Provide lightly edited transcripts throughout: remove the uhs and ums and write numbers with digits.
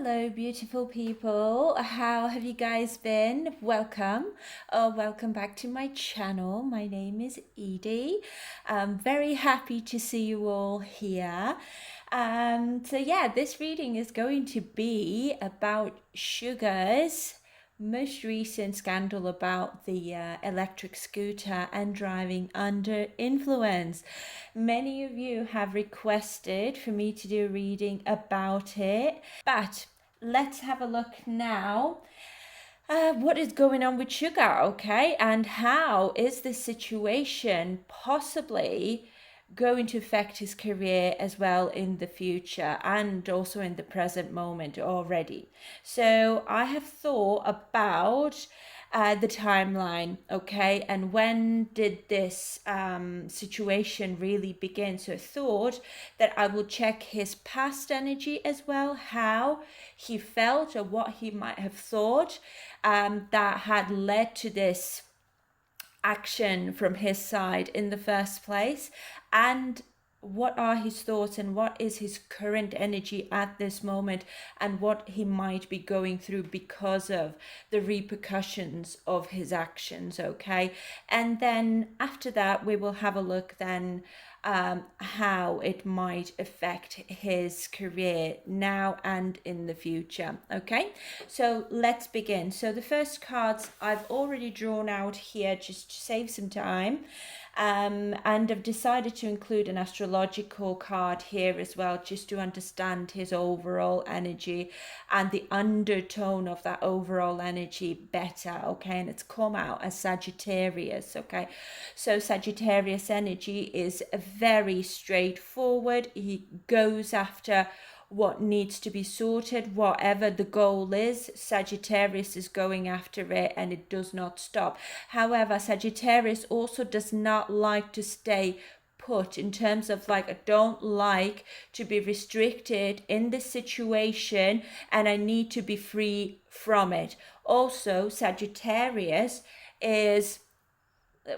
Hello, beautiful people. How have you guys been? Welcome back to my channel. My name is Edie. I'm very happy to see you all here. This reading is going to be about Suga's most recent scandal about the electric scooter and driving under influence. Many of you have requested for me to do a reading about it, but let's have a look now. What is going on with Suga, okay? And how is this situation possibly going to affect his career as well in the future and also in the present moment already? So I have thought about the timeline, okay, and when did this situation really begin? So I thought that I will check his past energy as well, how he felt or what he might have thought that had led to this action from his side in the first place, and what are his thoughts and what is his current energy at this moment, and what he might be going through because of the repercussions of his actions, okay? And then after that we will have a look then how it might affect his career now and in the future. Okay, so let's begin. So the first cards I've already drawn out here just to save some time, and I've decided to include an astrological card here as well, just to understand his overall energy and the undertone of that overall energy better, okay? And it's come out as Sagittarius, okay? So Sagittarius energy is very straightforward. He goes after what needs to be sorted, whatever the goal is. Sagittarius is going after it, and it does not stop. However, Sagittarius also does not like to stay put, in terms of like, I don't like to be restricted in this situation and I need to be free from it. Also, Sagittarius is,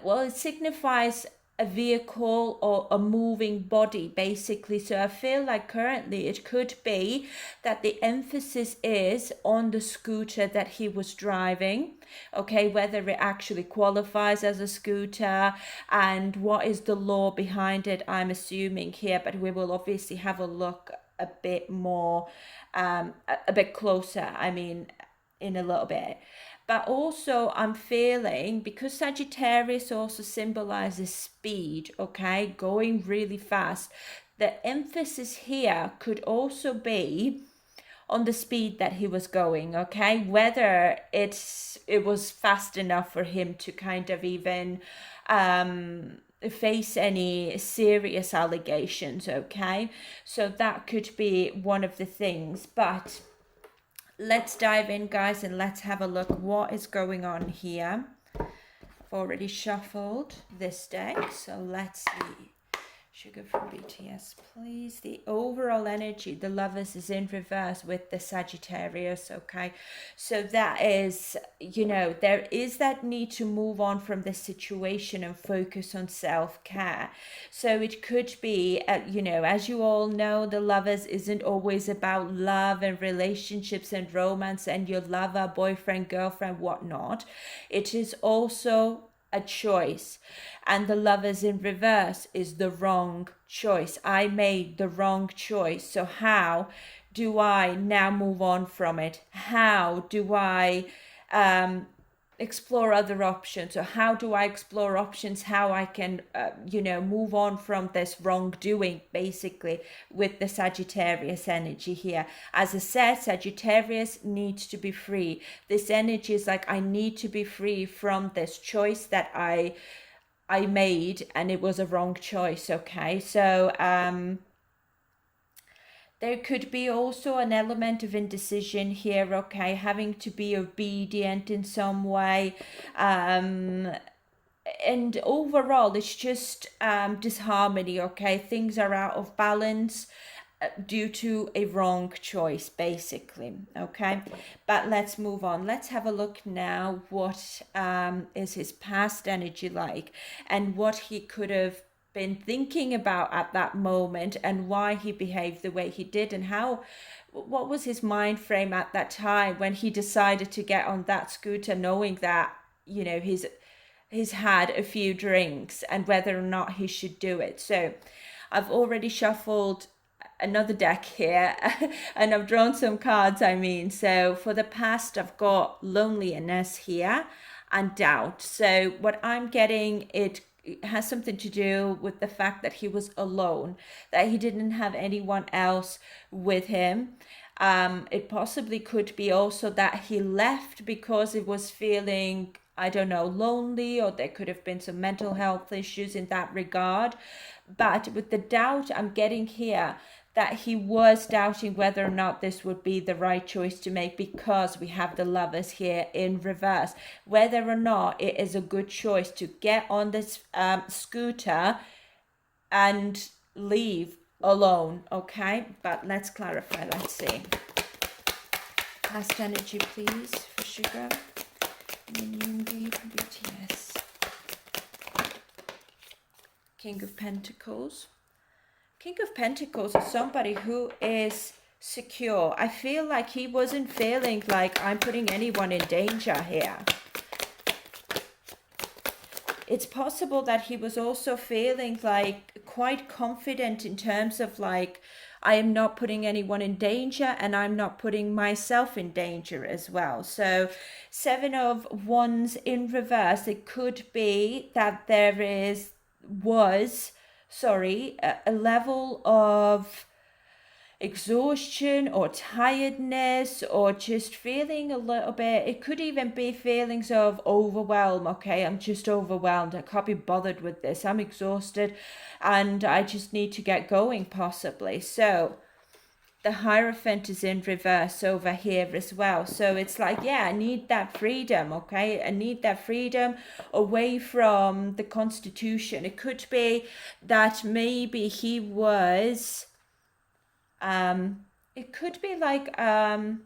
well, it signifies a vehicle or a moving body, basically. So I feel like currently it could be that the emphasis is on the scooter that he was driving, okay, whether it actually qualifies as a scooter and what is the law behind it, I'm assuming here, but we will obviously have a look a bit more, a bit closer, I mean, in a little bit. But also I'm feeling, because Sagittarius also symbolizes speed, okay, going really fast, the emphasis here could also be on the speed that he was going, okay, whether it was fast enough for him to kind of even face any serious allegations, okay? So that could be one of the things. But let's dive in, guys, and let's have a look what is going on here. I've already shuffled this deck, so let's see. Sugar from BTS, please. The overall energy, the Lovers is in reverse with the Sagittarius, okay? So that is, you know, there is that need to move on from this situation and focus on self-care. So it could be, you know, as you all know, the Lovers isn't always about love and relationships and romance and your lover, boyfriend, girlfriend, whatnot. It is also a choice, and the Lovers in reverse is the wrong choice. I made the wrong choice, so how do I now move on from it? How do I explore other options, or how do I explore options how I can you know, move on from this wrongdoing, basically, with the Sagittarius energy here. As I said, Sagittarius needs to be free. This energy is like, I need to be free from this choice that I made, and it was a wrong choice, okay? So there could be also an element of indecision here, okay? Having to be obedient in some way. And overall, it's just disharmony, okay? Things are out of balance due to a wrong choice, basically, okay? But let's move on. Let's have a look now what is his past energy like, and what he could have been thinking about at that moment, and why he behaved the way he did, and how what was his mind frame at that time when he decided to get on that scooter, knowing that, you know, he's had a few drinks and whether or not he should do it. So I've already shuffled another deck here and I've drawn some cards, I mean. So for the past, I've got loneliness here and doubt. So what I'm getting, it has something to do with the fact that he was alone, that he didn't have anyone else with him. It possibly could be also that he left because he was feeling, I don't know, lonely, or there could have been some mental health issues in that regard. But with the doubt I'm getting here, that he was doubting whether or not this would be the right choice to make, because we have the Lovers here in reverse, whether or not it is a good choice to get on this scooter and leave alone. Okay, but let's clarify. Let's see. Past energy, please, for Sugar. BTS. King of Pentacles. King of Pentacles is somebody who is secure. I feel like he wasn't feeling like I'm putting anyone in danger here. It's possible that he was also feeling like quite confident in terms of like, I am not putting anyone in danger and I'm not putting myself in danger as well. So 7 of Wands in reverse, it could be that there was a level of exhaustion or tiredness, or just feeling a little bit, it could even be feelings of overwhelm. Okay, I'm just overwhelmed, I can't be bothered with this, I'm exhausted and I just need to get going, possibly. So the Hierophant is in reverse over here as well. So it's like, yeah, I need that freedom, okay? I need that freedom away from the Constitution. It could be that maybe he was, it could be like, the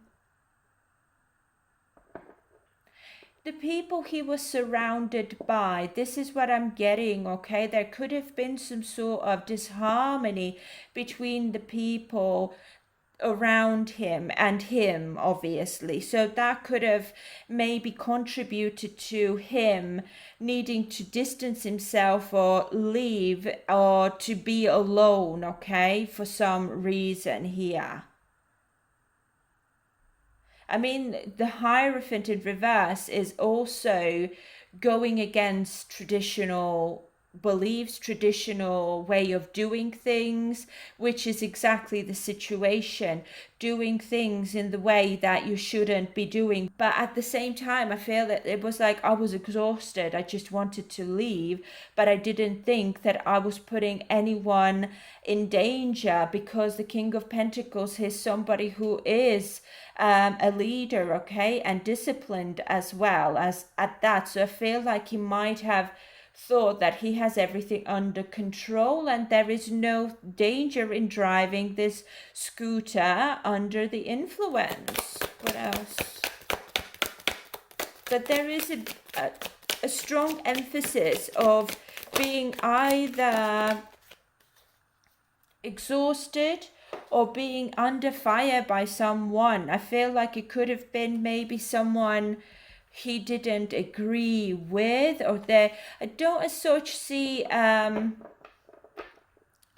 people he was surrounded by, this is what I'm getting, okay? There could have been some sort of disharmony between the people around him and him, obviously. So that could have maybe contributed to him needing to distance himself or leave or to be alone, okay, for some reason here. I mean, the Hierophant in reverse is also going against traditional beliefs, traditional way of doing things, which is exactly the situation, doing things in the way that you shouldn't be doing. But at the same time, I feel that it was like I was exhausted, I just wanted to leave, but I didn't think that I was putting anyone in danger, because the King of Pentacles is somebody who is a leader, okay, and disciplined as well as at that. So I feel like he might have thought that he has everything under control and there is no danger in driving this scooter under the influence. What else? But there is a strong emphasis of being either exhausted or being under fire by someone. I feel like it could have been maybe someone he didn't agree with, or there, I don't as such see an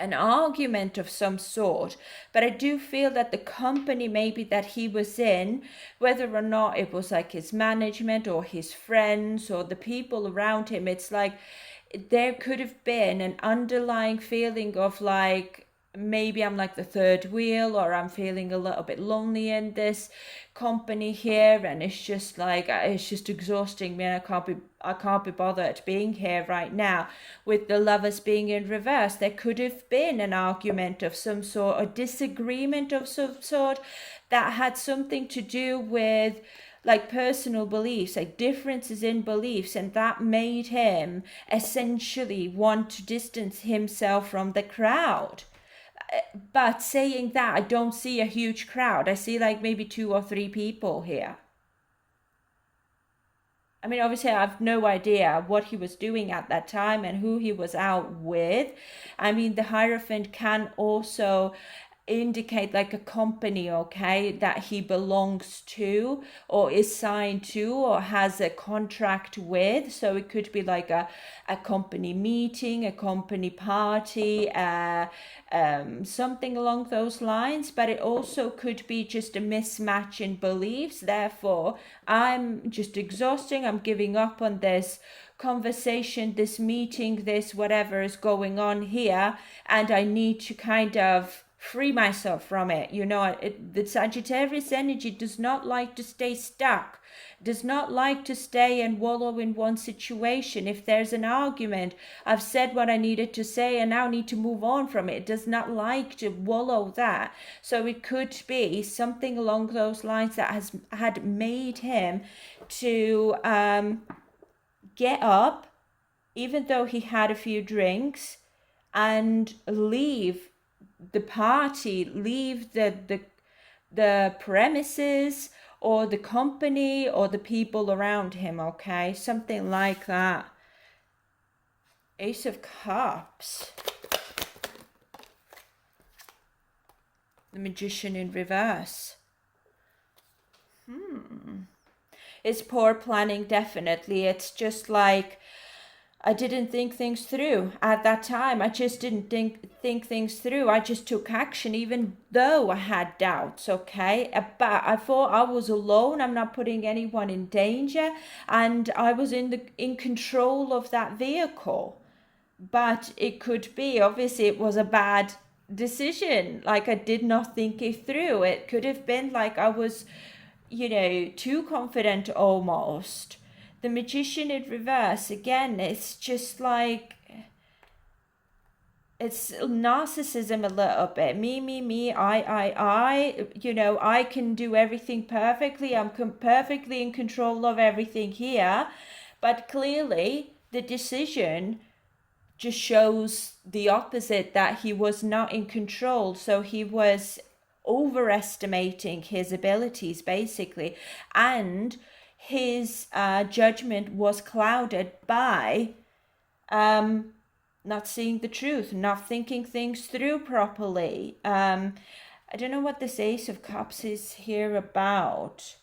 argument of some sort, but I do feel that the company maybe that he was in, whether or not it was like his management or his friends or the people around him, it's like there could have been an underlying feeling of like, maybe I'm like the third wheel, or I'm feeling a little bit lonely in this company here, and it's just like, it's just exhausting me and I can't be bothered being here right now. With the Lovers being in reverse, there could have been an argument of some sort, a disagreement of some sort that had something to do with like personal beliefs, like differences in beliefs, and that made him essentially want to distance himself from the crowd. But saying that, I don't see a huge crowd. I see like maybe 2 or 3 people here. I mean, obviously, I have no idea what he was doing at that time and who he was out with. I mean, the Hierophant can also indicate like a company, okay, that he belongs to or is signed to or has a contract with. So it could be like a company meeting, a company party, something along those lines. But it also could be just a mismatch in beliefs. Therefore, I'm just exhausting, I'm giving up on this conversation, this meeting, this whatever is going on here, and I need to kind of free myself from it. You know, the Sagittarius energy does not like to stay stuck, does not like to stay and wallow in one situation. If there's an argument, I've said what I needed to say and now need to move on from it. It does not like to wallow that. So it could be something along those lines that had made him to get up, even though he had a few drinks, and leave the party, leave the premises or the company or the people around him, okay? Something like that. Ace of Cups. The Magician in reverse. It's poor planning, definitely. It's just like, I didn't think things through at that time. I just didn't think things through. I just took action even though I had doubts, okay? But I thought I was alone. I'm not putting anyone in danger, and I was in control of that vehicle. But it could be, obviously it was a bad decision. Like, I did not think it through. It could have been like I was, you know, too confident almost. The Magician in reverse, again, it's just like, it's narcissism a little bit. Me, I. You know, I can do everything perfectly. I'm perfectly in control of everything here. But clearly, the decision just shows the opposite, that he was not in control. So he was overestimating his abilities, basically. And his judgment was clouded by not seeing the truth, not thinking things through properly. I don't know what this Ace of Cups is here about.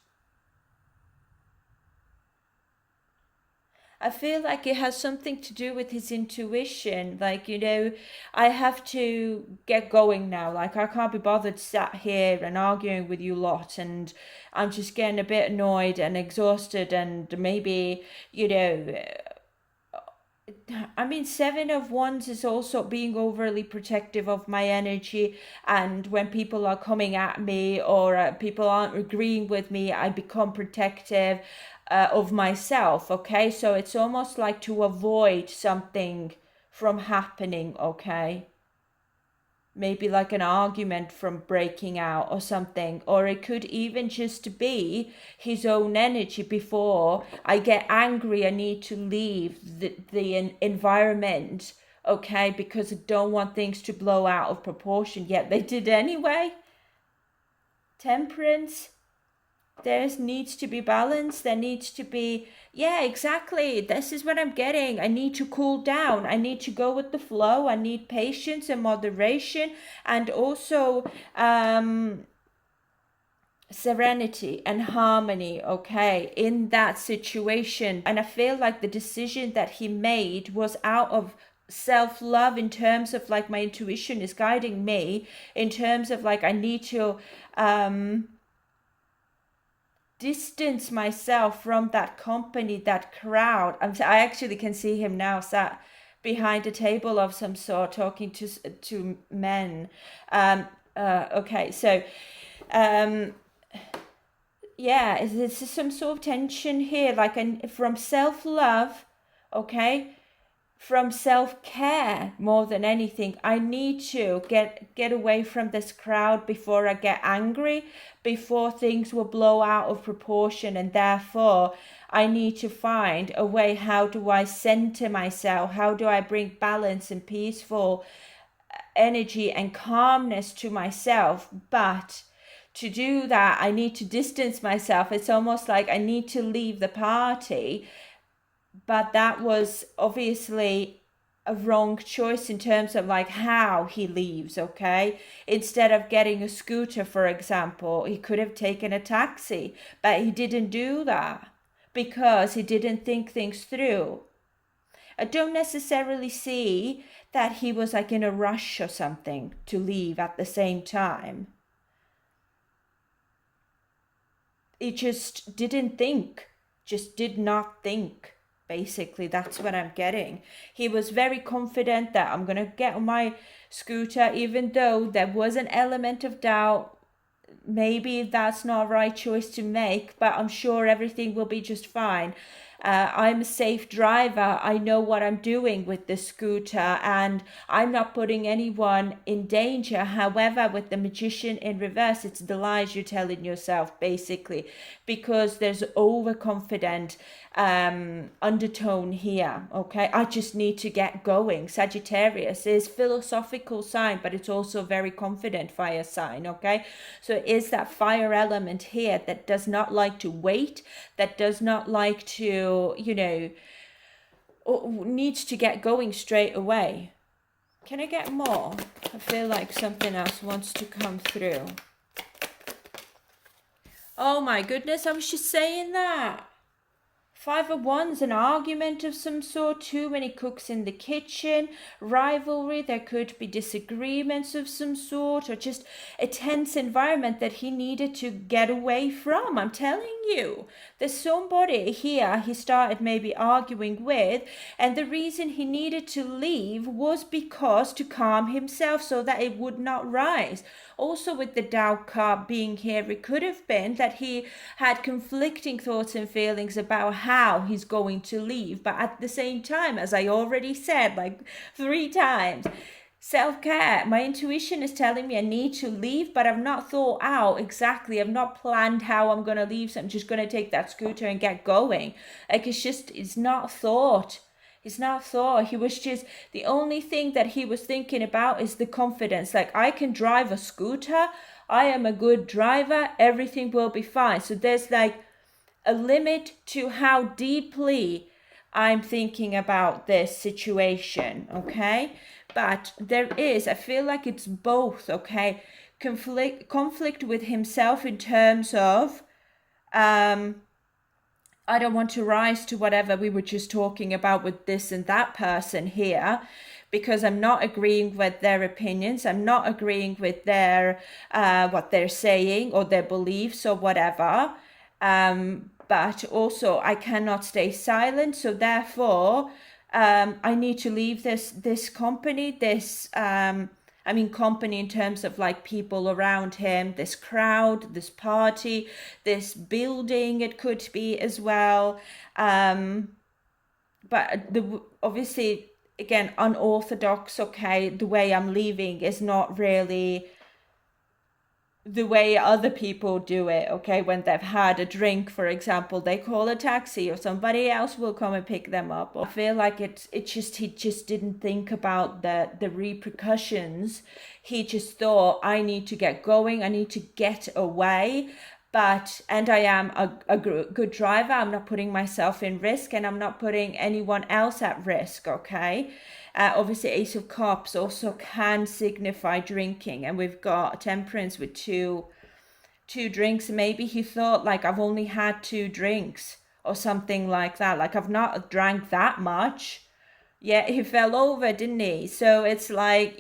I feel like it has something to do with his intuition. Like, you know, I have to get going now. Like, I can't be bothered sat here and arguing with you lot. And I'm just getting a bit annoyed and exhausted. And maybe, you know, I mean, Seven of Wands is also being overly protective of my energy. And when people are coming at me or people aren't agreeing with me, I become protective of myself, okay? So it's almost like to avoid something from happening, okay? Maybe like an argument from breaking out or something. Or it could even just be his own energy. Before I get angry, I need to leave the environment, okay? Because I don't want things to blow out of proportion. Yet they did anyway. Temperance. There needs to be balance. There needs to be, yeah, exactly. This is what I'm getting. I need to cool down. I need to go with the flow. I need patience and moderation, and also serenity and harmony, okay, in that situation. And I feel like the decision that he made was out of self-love, in terms of like my intuition is guiding me, in terms of like I need to distance myself from that company, that crowd. I actually can see him now sat behind a table of some sort talking to men. Okay, so yeah, there's some sort of tension here, like from self-love, okay, from self-care more than anything. I need to get away from this crowd before I get angry, before things will blow out of proportion, and therefore I need to find a way. How do I center myself? How do I bring balance and peaceful energy and calmness to myself? But to do that, I need to distance myself. It's almost like I need to leave the party. But that was obviously a wrong choice in terms of like how he leaves, okay? Instead of getting a scooter, for example, he could have taken a taxi, but he didn't do that because he didn't think things through. I don't necessarily see that he was like in a rush or something to leave at the same time. He just didn't think, just did not think. Basically, that's what I'm getting. He was very confident that I'm going to get on my scooter, even though there was an element of doubt. Maybe that's not a right choice to make, but I'm sure everything will be just fine. I'm a safe driver. I know what I'm doing with the scooter and I'm not putting anyone in danger. However, with the magician in reverse, it's the lies you're telling yourself, basically, because there's overconfident undertone here. Okay, I just need to get going. Sagittarius is philosophical sign, but it's also very confident fire sign. Okay, so it is that fire element here that does not like to wait, that does not like to, needs to get going straight away. Can I get more? I feel like something else wants to come through. Oh my goodness, I was just saying that. Five of Wands, an argument of some sort, too many cooks in the kitchen, rivalry, there could be disagreements of some sort, or just a tense environment that he needed to get away from. I'm telling you, there's somebody here he started maybe arguing with, and the reason he needed to leave was because to calm himself so that it would not rise. Also, with the doubt card being here, it could have been that he had conflicting thoughts and feelings about how he's going to leave. But at the same time, as I already said like 3 times, self-care, my intuition is telling me I need to leave, but I've not thought out exactly, I've not planned how I'm going to leave, so I'm just going to take that scooter and get going. Like, it's not thought. It's not thought. He was just, the only thing that he was thinking about is the confidence. Like, I can drive a scooter, I am a good driver, everything will be fine. So there's like a limit to how deeply I'm thinking about this situation, okay? But there is, I feel like it's both, okay? Conflict with himself in terms of, I don't want to rise to whatever we were just talking about with this and that person here, because I'm not agreeing with their opinions. I'm not agreeing with their what they're saying or their beliefs or whatever. But also I cannot stay silent. So therefore, I need to leave this company, company in terms of like people around him, this crowd, this party, this building, it could be as well. But obviously, again, unorthodox, okay, the way I'm leaving is not really the way other people do it, okay? When they've had a drink, for example, they call a taxi or somebody else will come and pick them up. I feel like he just didn't think about the repercussions. He just thought, I need to get going, I need to get away. And I am a good driver, I'm not putting myself in risk and I'm not putting anyone else at risk, okay? Obviously, Ace of Cups also can signify drinking, and we've got Temperance with two drinks. Maybe he thought like I've only had 2 drinks or something like that. Like I've not drank that much. Yeah, he fell over, didn't he? So it's like,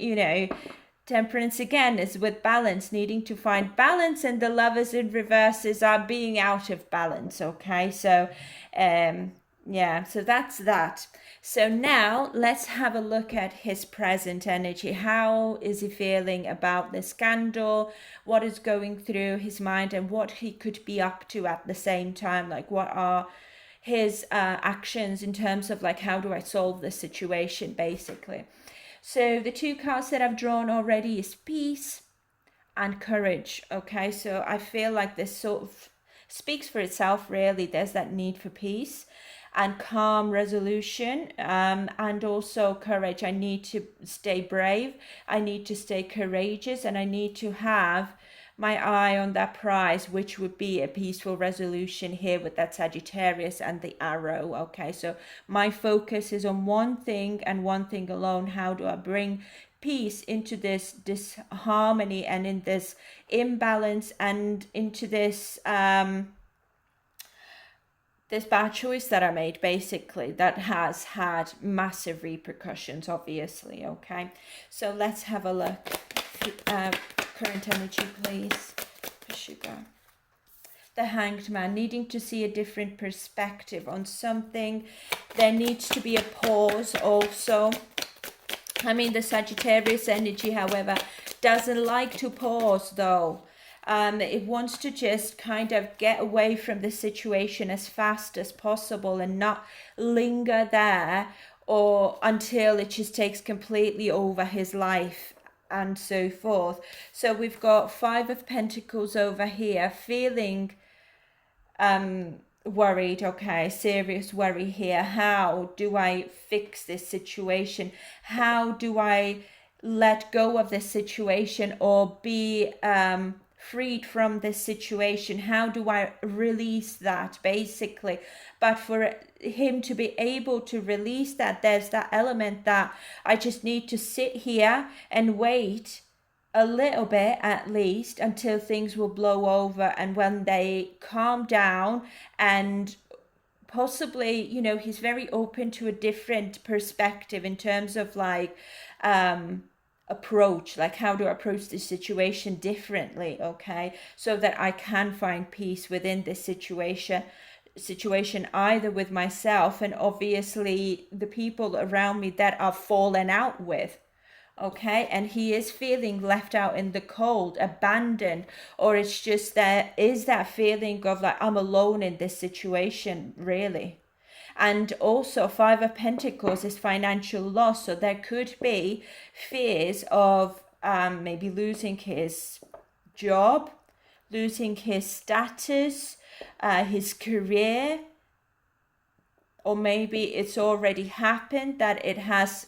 Temperance again is with balance, needing to find balance, and the Lovers in reverses are being out of balance. Okay, so so that's that. So now let's have a look at his present energy. How is he feeling about the scandal? What is going through his mind and what he could be up to at the same time? Like, what are his actions in terms of like, how do I solve this situation, basically? So the 2 cards that I've drawn already is peace and courage. Okay, so I feel like this sort of speaks for itself, really. There's that need for peace and calm resolution, and also courage. I need to stay brave, I need to stay courageous, and I need to have my eye on that prize, which would be a peaceful resolution here with that Sagittarius and the arrow. Okay, so my focus is on one thing and one thing alone. How do I bring peace into this disharmony and in this imbalance and into this this bad choice that I made, basically, that has had massive repercussions, obviously. Okay, so let's have a look. Current energy, please, for sugar. The Hanged Man, needing to see a different perspective on something. There needs to be a pause also. I mean, the Sagittarius energy, however, doesn't like to pause, though. It wants to just kind of get away from the situation as fast as possible and not linger there or until it just takes completely over his life and so forth. So we've got Five of Pentacles over here, feeling worried. Okay, serious worry here. How do I fix this situation? How do I let go of this situation or be freed from this situation? How do I release that, basically? But for him to be able to release that, there's that element that I just need to sit here and wait a little bit, at least, until things will blow over, and when they calm down, and possibly, you know, he's very open to a different perspective in terms of like approach, like how to approach this situation differently. Okay, so that I can find peace within this situation, either with myself and obviously the people around me that I've fallen out with. Okay, and he is feeling left out in the cold, abandoned, or it's just that is that feeling of like, I'm alone in this situation, really. And also Five of Pentacles is financial loss, so there could be fears of maybe losing his job, losing his status, his career, or maybe it's already happened that it has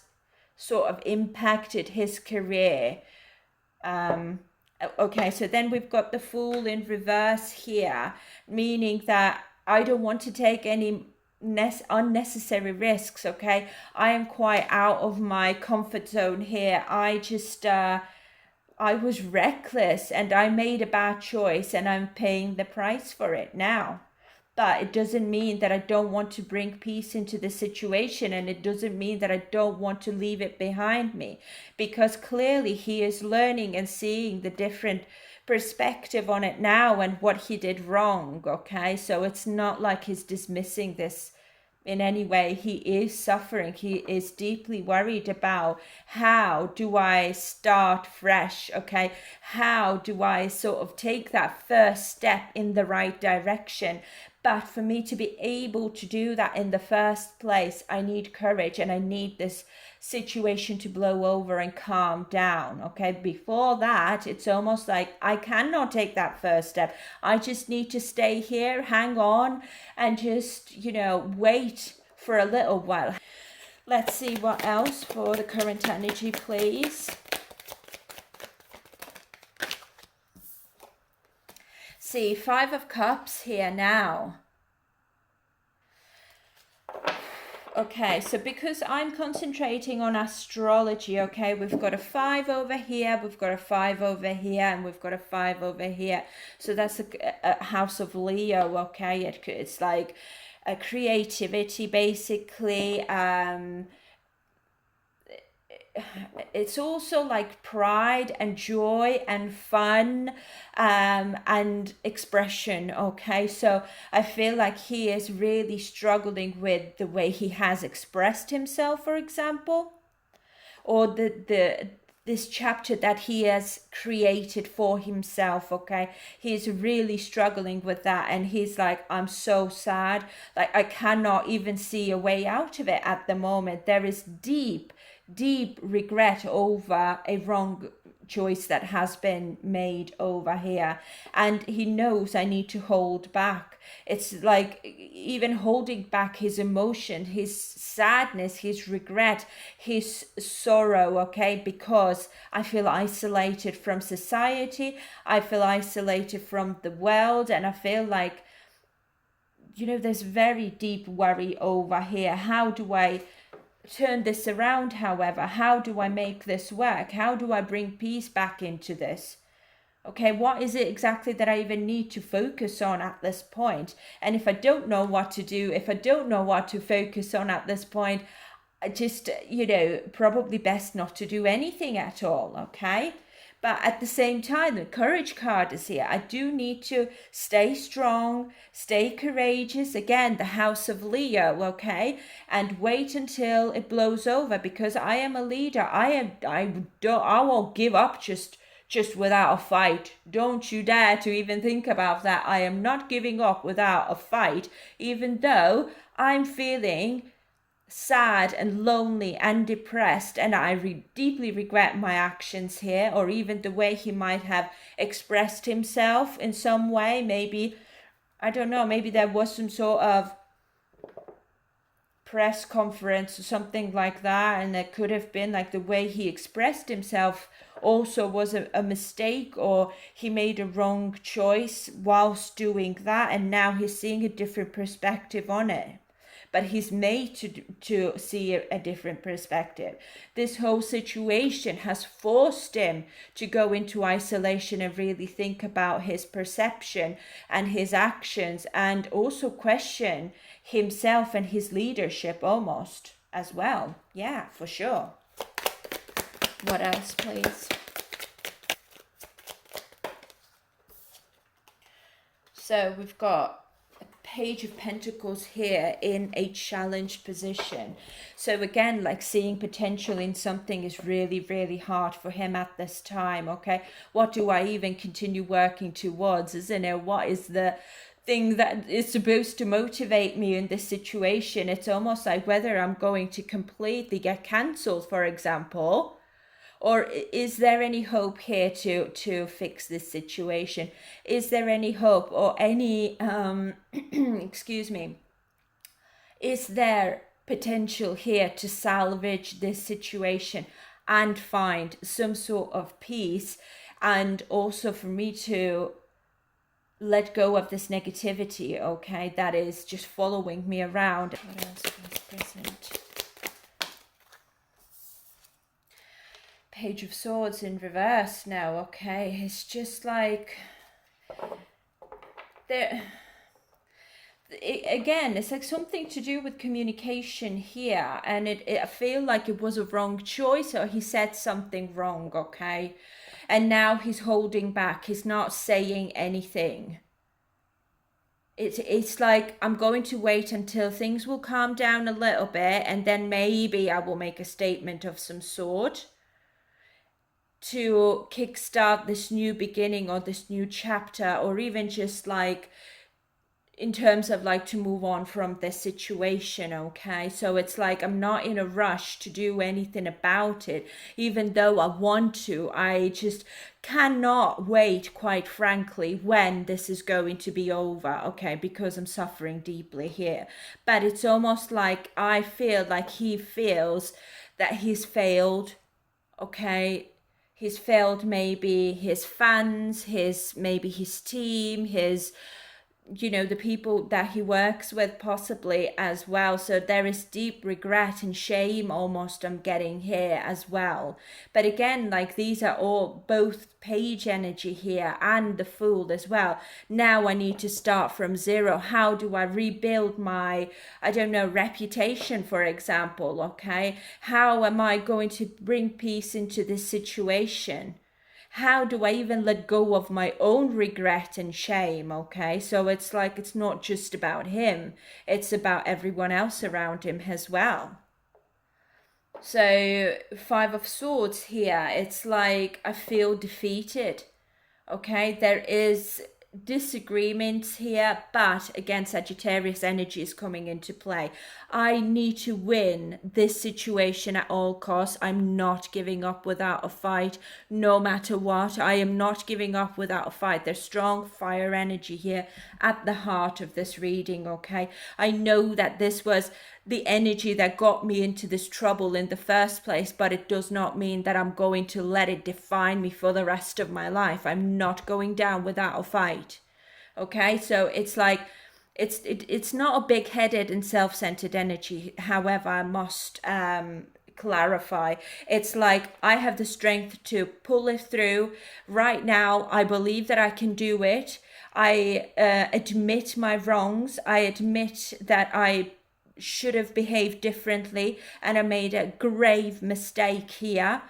sort of impacted his career. Okay, so then we've got the Fool in reverse here, meaning that I don't want to take any unnecessary risks. Okay, I am quite out of my comfort zone here. I just I was reckless and I made a bad choice and I'm paying the price for it now. But it doesn't mean that I don't want to bring peace into the situation, and it doesn't mean that I don't want to leave it behind me, because clearly he is learning and seeing the different perspective on it now and what he did wrong. Okay, so it's not like he's dismissing this in any way. He is suffering. He is deeply worried about, how do I start fresh? Okay, how do I sort of take that first step in the right direction? But for me to be able to do that in the first place, I need courage and I need this situation to blow over and calm down. Okay, before that, it's almost like I cannot take that first step. I just need to stay here, hang on, and just, you know, wait for a little while. Let's see what else for the current energy, please. See, Five of Cups here now. Okay, so because I'm concentrating on astrology, okay, we've got a 5 over here, we've got a 5 over here, and we've got a 5 over here. So that's a house of Leo, okay? It's like a creativity, basically. It's also like pride and joy and fun and expression. Okay, so I feel like he is really struggling with the way he has expressed himself, for example, or this chapter that he has created for himself. Okay, he's really struggling with that, and he's like, I'm so sad, like I cannot even see a way out of it at the moment. There is deep deep regret over a wrong choice that has been made over here, and he knows I need to hold back. It's like even holding back his emotion, his sadness, his regret, his sorrow, okay, because I feel isolated from society, I feel isolated from the world, and I feel like, there's very deep worry over here. How do I turn this around, however? How do I make this work? How do I bring peace back into this? Okay, what is it exactly that I even need to focus on at this point? And if I don't know what to do, if I don't know what to focus on at this point, I just, probably best not to do anything at all, okay? But at the same time, the courage card is here. I do need to stay strong, stay courageous. Again, the House of Leo, okay? And wait until it blows over, because I am a leader. I won't give up just without a fight. Don't you dare to even think about that. I am not giving up without a fight, even though I'm feeling sad and lonely and depressed, and I deeply regret my actions here, or even the way he might have expressed himself in some way. Maybe, I don't know, maybe there was some sort of press conference or something like that, and it could have been like the way he expressed himself also was a mistake, or he made a wrong choice whilst doing that, and now he's seeing a different perspective on it. But he's made to see a different perspective. This whole situation has forced him to go into isolation and really think about his perception and his actions, and also question himself and his leadership almost as well. Yeah, for sure. What else, please? So we've got Page of Pentacles here in a challenged position. So again, like seeing potential in something is really, really hard for him at this time, okay? What do I even continue working towards? Isn't it? What is the thing that is supposed to motivate me in this situation? It's almost like whether I'm going to completely get cancelled, for example, or is there any hope here to fix this situation? Is there any hope, or any excuse me, is there potential here to salvage this situation and find some sort of peace, and also for me to let go of this negativity, okay, that is just following me around? What else is present? Page of Swords in reverse now, okay? It's just like again, it's like something to do with communication here, and I feel like it was a wrong choice, or he said something wrong, okay? And now he's holding back. He's not saying anything. It's like, I'm going to wait until things will calm down a little bit, and then maybe I will make a statement of some sort to kickstart this new beginning or this new chapter, or even just like in terms of like to move on from this situation, okay? So it's like I'm not in a rush to do anything about it, even though I want to. I just cannot wait, quite frankly, when this is going to be over, okay? Because I'm suffering deeply here. But it's almost like I feel like he feels that he's failed, okay? He's failed maybe his fans, maybe his team, his, the people that he works with possibly as well. So there is deep regret and shame almost I'm getting here as well. But again, like these are all both page energy here and the Fool as well. Now I need to start from zero. How do I rebuild my, I don't know, reputation, for example, okay? How am I going to bring peace into this situation? How do I even let go of my own regret and shame, okay? So it's like, it's not just about him, it's about everyone else around him as well. So 5 of Swords here, it's like I feel defeated, okay? There is disagreements here, but again, Sagittarius energy is coming into play. I need to win this situation at all costs. I'm not giving up without a fight, no matter what. I am not giving up without a fight. There's strong fire energy here at the heart of this reading, okay? I know that this was the energy that got me into this trouble in the first place, but it does not mean that I'm going to let it define me for the rest of my life. I'm not going down without a fight. Okay, so it's like it's not a big-headed and self-centered energy. However, I must clarify, it's like I have the strength to pull it through. Right now, I believe that I can do it. I admit my wrongs. I admit that I should have behaved differently and I made a grave mistake here,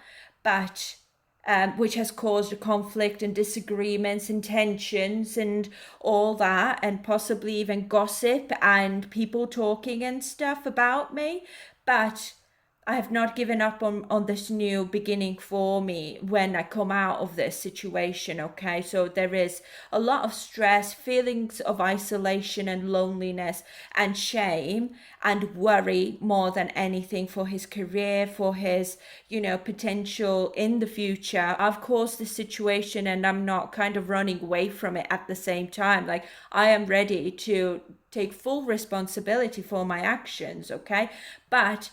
but which has caused a conflict and disagreements and tensions and all that, and possibly even gossip and people talking and stuff about me. But I have not given up on this new beginning for me when I come out of this situation, okay? So there is a lot of stress, feelings of isolation and loneliness and shame and worry more than anything for his career, for his, potential in the future. I've caused this situation and I'm not kind of running away from it at the same time. Like, I am ready to take full responsibility for my actions, okay? But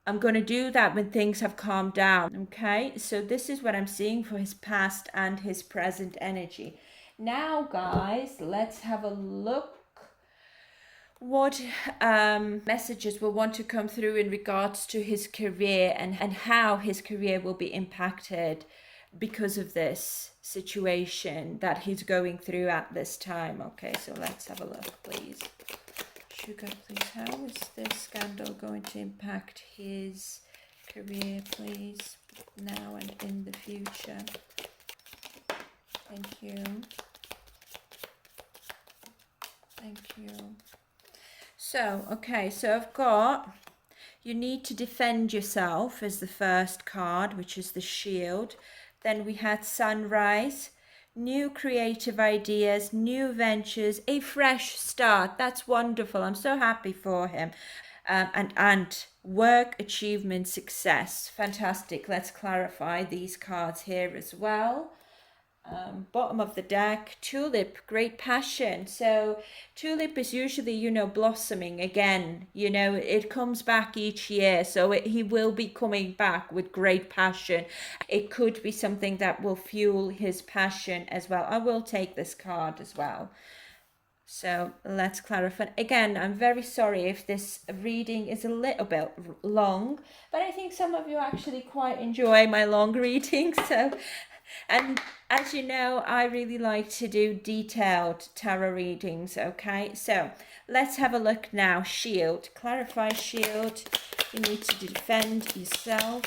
I'm going to do that when things have calmed down, okay? So this is what I'm seeing for his past and his present energy. Now, guys, let's have a look what messages will want to come through in regards to his career and how his career will be impacted because of this situation that he's going through at this time. Okay, so let's have a look, please. Sugar, please, how is this scandal going to impact his career, please, now and in the future? Thank you. Thank you. So, okay, so I've got, you need to defend yourself as the first card, which is the shield. Then we had sunrise, new creative ideas, new ventures, a fresh start. That's wonderful. I'm so happy for him. And work, achievement, success. Fantastic. Let's clarify these cards here as well. Bottom of the deck, tulip, great passion. So tulip is usually, blossoming again. It comes back each year. So he will be coming back with great passion. It could be something that will fuel his passion as well. I will take this card as well. So let's clarify. Again, I'm very sorry if this reading is a little bit long, but I think some of you actually quite enjoy my long readings. So, and as you know, I really like to do detailed tarot readings, okay? So let's have a look now. Shield, clarify shield. You need to defend yourself.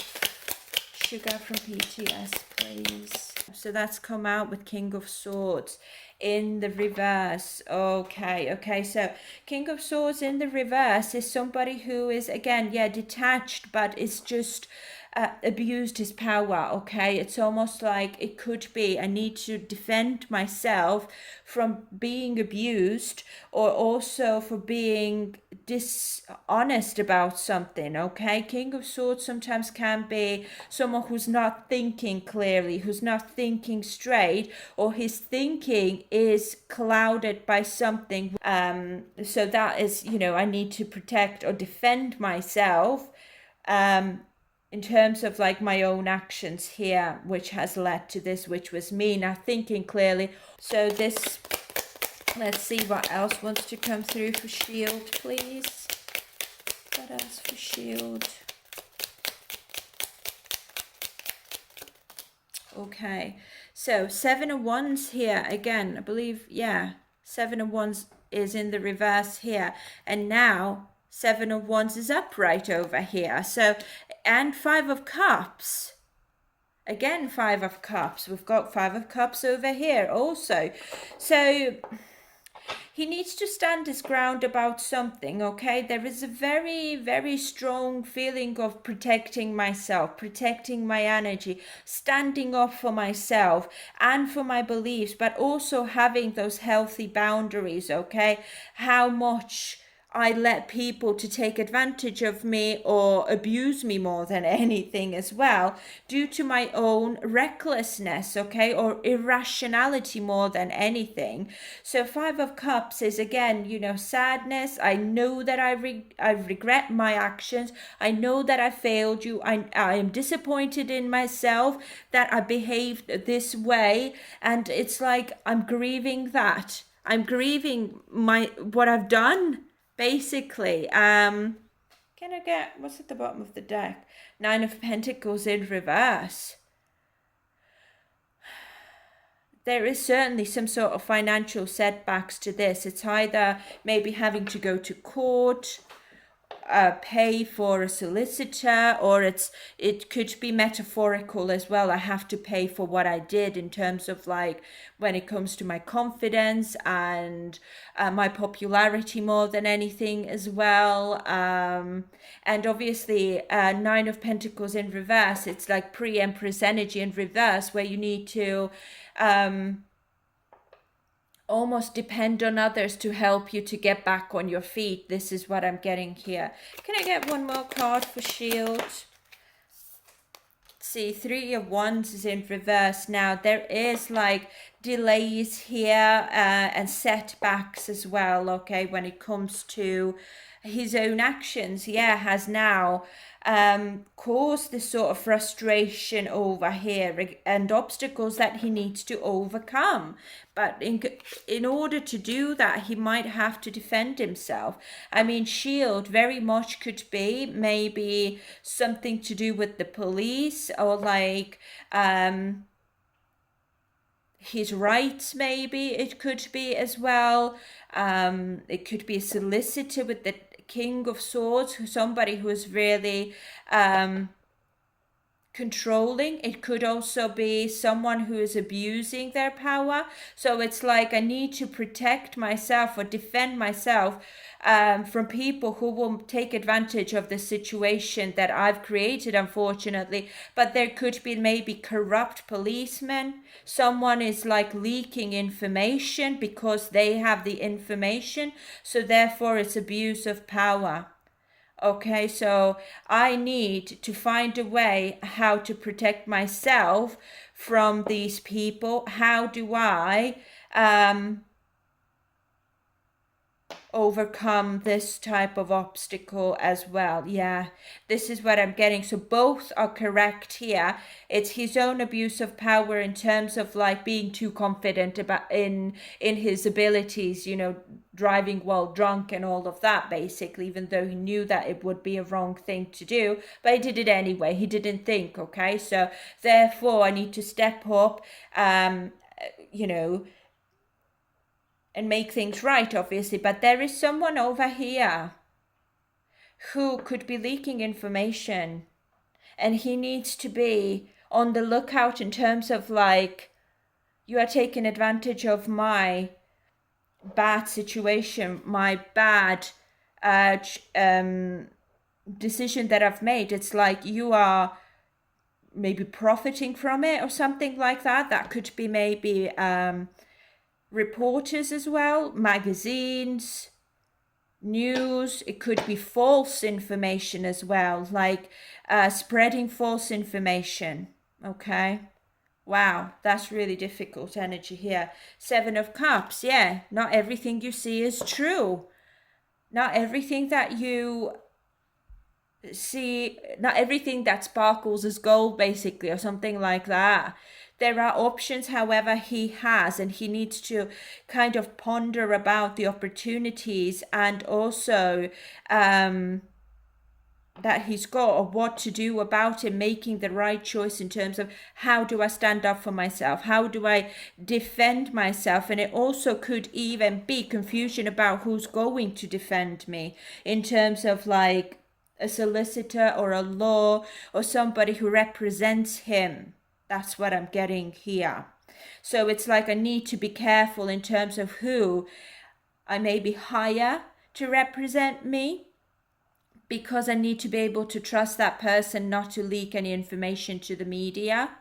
Sugar from BTS, please. So that's come out with King of Swords in the reverse. Okay, so King of Swords in the reverse is somebody who is, again, detached, but is just abused his power, okay? It's almost like it could be, I need to defend myself from being abused, or also for being dishonest about something, okay? King of Swords sometimes can be someone who's not thinking clearly, who's not thinking straight, or his thinking is clouded by something. So that is, I need to protect or defend myself in terms of like my own actions here, which has led to this, which was me not thinking clearly. So this, let's see what else wants to come through for shield, please. What else for shield? Okay, so 7 of Wands here again, I believe, Seven of Wands is in the reverse here, and now 7 of Wands is upright over here. So, and 5 of Cups. Again, 5 of Cups. We've got 5 of Cups over here also. So He needs to stand his ground about something, okay? There is a very, very strong feeling of protecting myself, protecting my energy, standing up for myself and for my beliefs, but also having those healthy boundaries, okay? How much I let people to take advantage of me or abuse me more than anything as well, due to my own recklessness, okay, or irrationality more than anything. So Five of Cups is again, sadness. I know that I regret my actions. I know that I failed you. I am disappointed in myself that I behaved this way, and it's like I'm grieving that. I'm grieving what I've done. Basically, can I get, what's at the bottom of the deck? Nine of Pentacles in reverse. There is certainly some sort of financial setbacks to this. It's either maybe having to go to court, pay for a solicitor, or it could be metaphorical as well. I have to pay for what I did in terms of like when it comes to my confidence and my popularity more than anything as well. And obviously Nine of Pentacles in reverse, it's like pre-Empress energy in reverse, where you need to almost depend on others to help you to get back on your feet. This is what I'm getting here. Can I get one more card for Shield? Let's see, Three of Wands is in reverse. Now there is like delays here and setbacks as well, okay, when it comes to his own actions. Has now caused this sort of frustration over here and obstacles that he needs to overcome. But in order to do that, he might have to defend himself. I mean, Shield very much could be maybe something to do with the police, or like his rights, maybe it could be as well. It could be a solicitor with the King of Swords, somebody who is really controlling. It could also be someone who is abusing their power. So it's like I need to protect myself or defend myself from people who will take advantage of the situation that I've created, unfortunately. But there could be maybe corrupt policemen. Someone is like leaking information because they have the information, so therefore it's abuse of power. Okay, so I need to find a way how to protect myself from these people. How do I overcome this type of obstacle as well? This is what I'm getting. So both are correct here. It's his own abuse of power in terms of like being too confident about in his abilities, driving while drunk and all of that, basically, even though he knew that it would be a wrong thing to do, but he did it anyway. He didn't think. Okay, so therefore I need to step up, and make things right, obviously. But there is someone over here who could be leaking information, and he needs to be on the lookout in terms of like, you are taking advantage of my bad situation, my bad decision that I've made. It's like you are maybe profiting from it or something like that. That could be maybe reporters as well, magazines, news. It could be false information as well, like spreading false information. Okay, wow, that's really difficult energy here. Seven of Cups. Not everything you see is true. Not everything that you see, not everything that sparkles is gold, basically, or something like that. There are options, however, he has, and he needs to kind of ponder about the opportunities and also that he's got, or what to do about it, making the right choice in terms of how do I stand up for myself, how do I defend myself. And it also could even be confusion about who's going to defend me in terms of like a solicitor or a law or somebody who represents him. That's what I'm getting here. So it's like I need to be careful in terms of who I maybe hire to represent me because I need to be able to trust that person not to leak any information to the media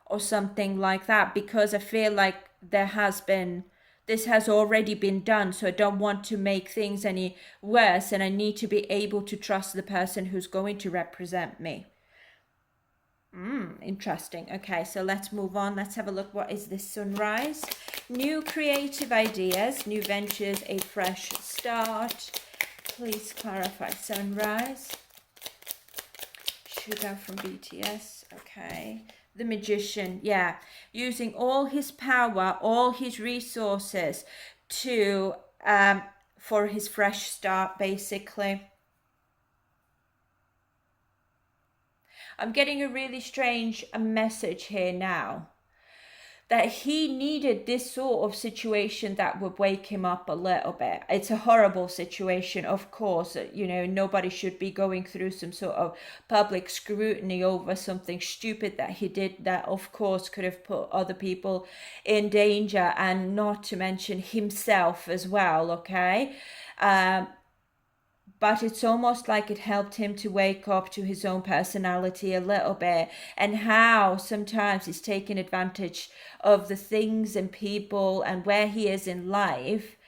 or something like that, because I feel like this has already been done, so I don't want to make things any worse, and I need to be able to trust the person who's going to represent me. Interesting. Okay, so let's move on. Let's have a look. What is this sunrise? New creative ideas, new ventures, a fresh start. Please clarify. Sunrise. Suga from BTS. Okay. The magician. Yeah. Using all his power, all his resources to for his fresh start, basically. I'm getting a really strange message here now, that he needed this sort of situation that would wake him up a little bit. It's a horrible situation, of course. You know, nobody should be going through some sort of public scrutiny over something stupid that he did that, of course, could have put other people in danger, and not to mention himself as well, okay? But it's almost like it helped him to wake up to his own personality a little bit, and how sometimes he's taking advantage of the things and people and where he is in life,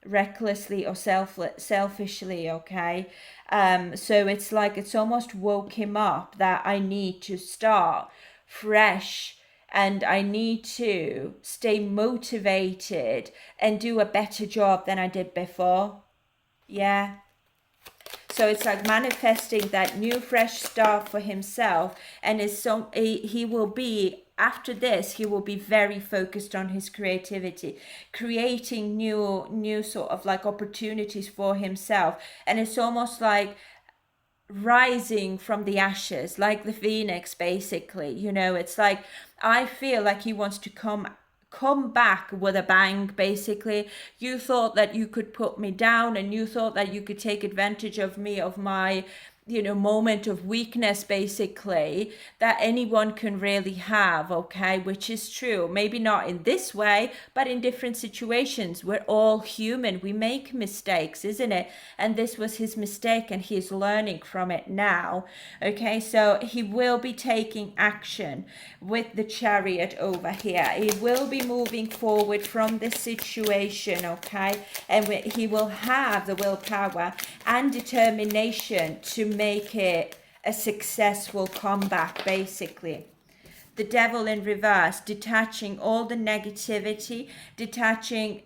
recklessly or selfishly, okay? So it's like it's almost woke him up that I need to start fresh, and I need to stay motivated and do a better job than I did before. Yeah. So it's like manifesting that new fresh start for himself, and he will be, after this, he will be very focused on his creativity, creating new sort of like opportunities for himself. And it's almost like rising from the ashes, like the phoenix, basically. You know, it's like I feel like he wants to come back with a bang, basically. You thought that you could put me down, and you thought that you could take advantage of me, of my moment of weakness, basically, that anyone can really have, okay? Which is true. Maybe not in this way, but in different situations. We're all human. We make mistakes, isn't it? And this was his mistake, and he's learning from it now, okay? So he will be taking action with the Chariot over here. He will be moving forward from this situation, okay? And he will have the willpower and determination to make it a successful comeback, basically. The Devil in reverse, detaching all the negativity, detaching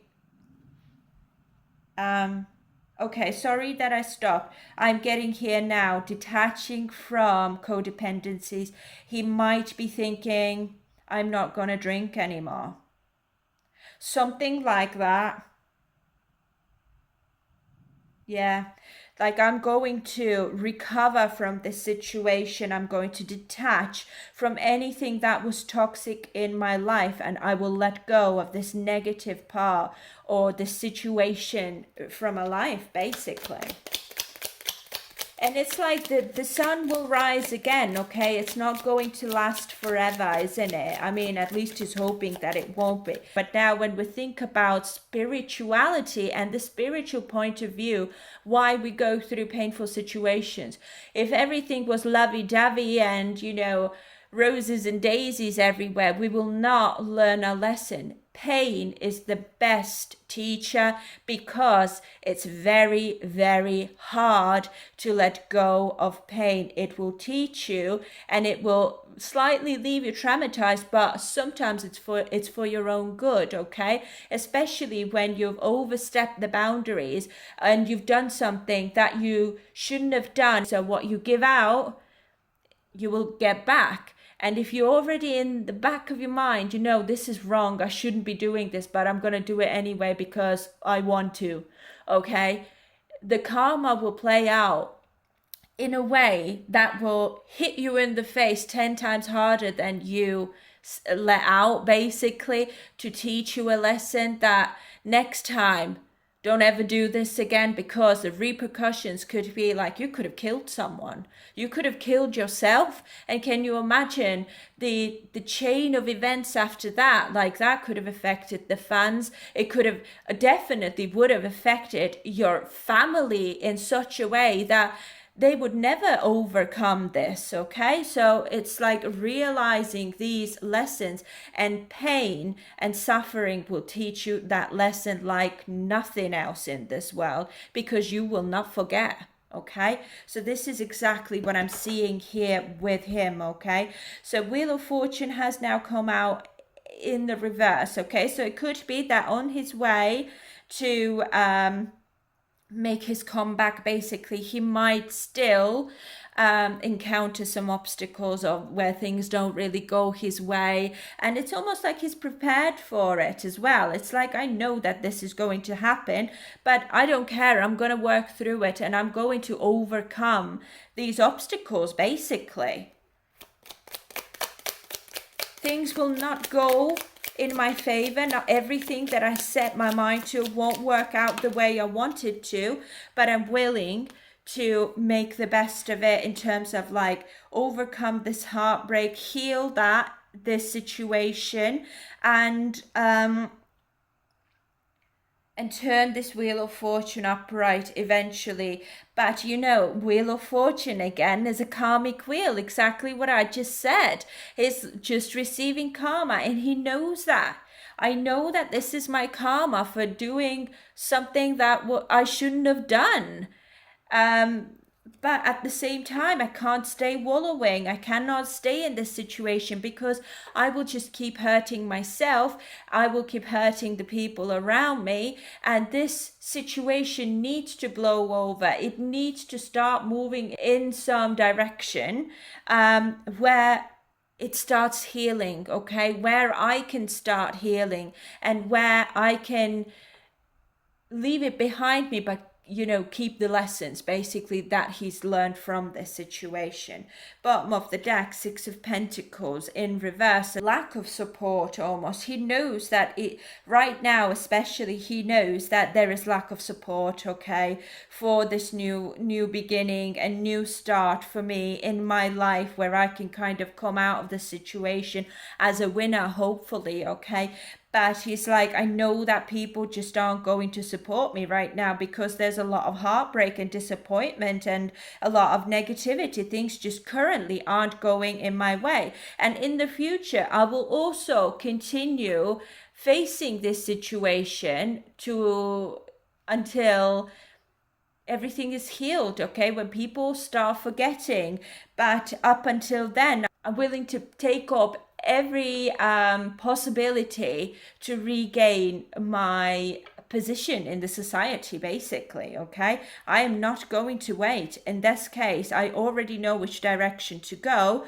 okay, sorry that I stopped. I'm getting here now. Detaching from codependencies. He might be thinking, I'm not going to drink anymore. Something like that. Yeah. Like, I'm going to recover from this situation. I'm going to detach from anything that was toxic in my life, and I will let go of this negative part or the situation from a life, basically. And it's like the sun will rise again, okay? It's not going to last forever, isn't it? I mean, at least he's hoping that it won't be. But now when we think about spirituality and the spiritual point of view, why we go through painful situations. If everything was lovey-dovey and, roses and daisies everywhere, we will not learn a lesson. Pain is the best teacher, because it's very, very hard to let go of pain. It will teach you, and it will slightly leave you traumatized, but sometimes it's for your own good, okay? Especially when you've overstepped the boundaries and you've done something that you shouldn't have done. So what you give out, you will get back. And if you're already in the back of your mind, this is wrong, I shouldn't be doing this, but I'm going to do it anyway because I want to, okay? The karma will play out in a way that will hit you in the face 10 times harder than you let out, basically, to teach you a lesson that next time, don't ever do this again, because the repercussions could be like, you could have killed someone, you could have killed yourself. And can you imagine the chain of events after that? Like, that could have affected the fans. It could have definitely would have affected your family in such a way that they would never overcome this. Okay, so it's like realizing these lessons, and pain and suffering will teach you that lesson like nothing else in this world, because you will not forget. Okay, so this is exactly what I'm seeing here with him. Okay, so Wheel of Fortune has now come out in the reverse. Okay, so it could be that on his way to make his comeback, basically, he might still encounter some obstacles, or where things don't really go his way, and it's almost like he's prepared for it as well. It's like, I know that this is going to happen, but I don't care, I'm going to work through it, and I'm going to overcome these obstacles. Basically, things will not go in my favor. Not everything that I set my mind to won't work out the way I wanted to, but I'm willing to make the best of it, in terms of like overcome this heartbreak, heal this situation, and turn this Wheel of Fortune upright eventually. But Wheel of Fortune again is a karmic wheel, exactly what I just said. He's just receiving karma, and he knows that. I know that this is my karma for doing something that I shouldn't have done. But at the same time, I can't stay wallowing. I cannot stay in this situation, because I will just keep hurting myself. I will keep hurting the people around me. And this situation needs to blow over. It needs to start moving in some direction where it starts healing, okay? Where I can start healing, and where I can leave it behind me, but keep the lessons basically that he's learned from this situation. Bottom of the deck, Six of Pentacles in reverse, a lack of support almost. He knows that right now, especially, he knows that there is lack of support, okay, for this new beginning and new start for me in my life, where I can kind of come out of the situation as a winner, hopefully, okay? But he's like, I know that people just aren't going to support me right now, because there's a lot of heartbreak and disappointment and a lot of negativity. Things just currently aren't going in my way. And in the future, I will also continue facing this situation until everything is healed, okay? When people start forgetting. But up until then, I'm willing to take up every possibility to regain my position in the society, basically, okay? I am not going to wait. In this case, I already know which direction to go.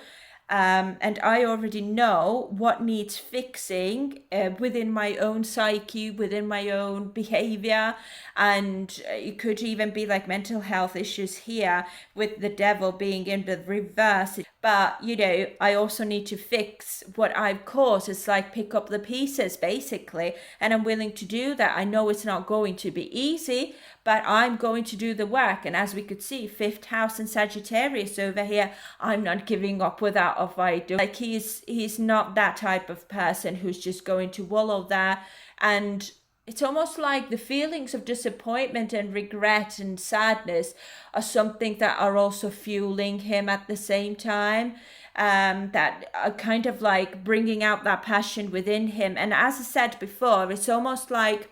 And I already know what needs fixing within my own psyche, within my own behavior. And it could even be like mental health issues here, with the devil being in the reverse. But, I also need to fix what I've caused. It's like pick up the pieces, basically. And I'm willing to do that. I know it's not going to be easy, but I'm going to do the work. And as we could see, 5th house and Sagittarius over here, I'm not giving up without a fight. Like, he's not that type of person who's just going to wallow there. And it's almost like the feelings of disappointment and regret and sadness are something that are also fueling him at the same time. That are kind of like bringing out that passion within him. And as I said before, it's almost like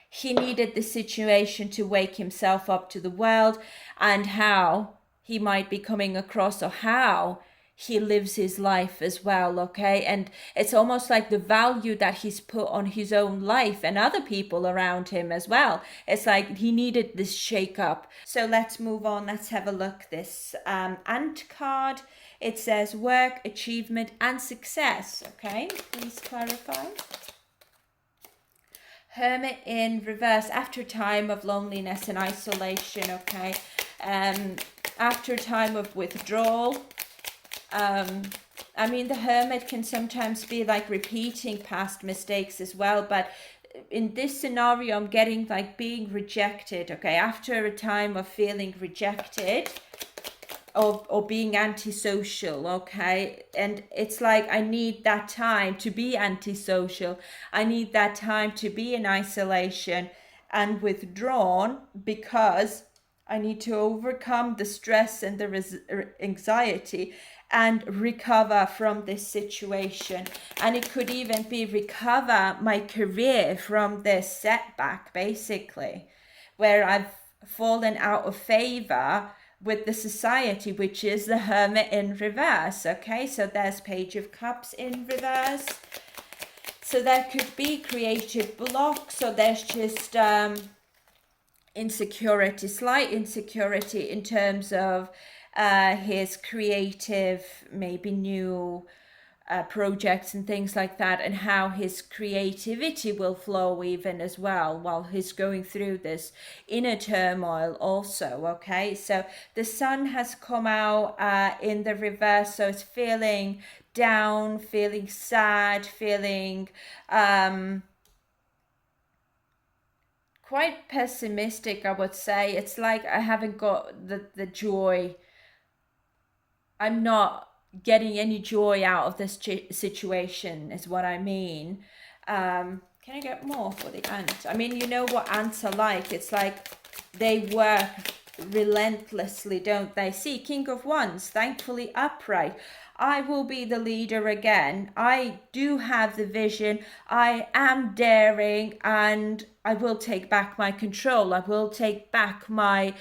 he needed the situation to wake himself up to the world, and how he might be coming across, or how he lives his life as well, okay? And it's almost like the value that he's put on his own life and other people around him as well. It's like he needed this shake up. So let's move on. Let's have a look. This Ant card, it says work, achievement, and success, okay? Please clarify. Hermit in reverse, after time of loneliness and isolation, okay? After time of withdrawal. The Hermit can sometimes be like repeating past mistakes as well, but in this scenario, I'm getting like being rejected, okay? After a time of feeling rejected, or being antisocial, okay? And it's like I need that time to be antisocial. I need that time to be in isolation and withdrawn, because I need to overcome the stress and the anxiety and recover from this situation. And it could even be recover my career from this setback, basically, where I've fallen out of favor with the society, which is the Hermit in reverse. Okay, so there's Page of Cups in reverse. So there could be creative block. So there's just insecurity, slight insecurity in terms of his creative, maybe new projects and things like that, and how his creativity will flow even as well while he's going through this inner turmoil also. Okay, so the Sun has come out in the reverse, so it's feeling down, feeling sad, feeling quite pessimistic, I would say. It's like I haven't got the joy. I'm not getting any joy out of this situation, is what I mean. Can I get more for the ant? I mean, you know what ants are like. It's like they work relentlessly, don't they? See, King of Wands, thankfully upright. I will be the leader again. I do have the vision. I am daring, and I will take back my control. I will take back my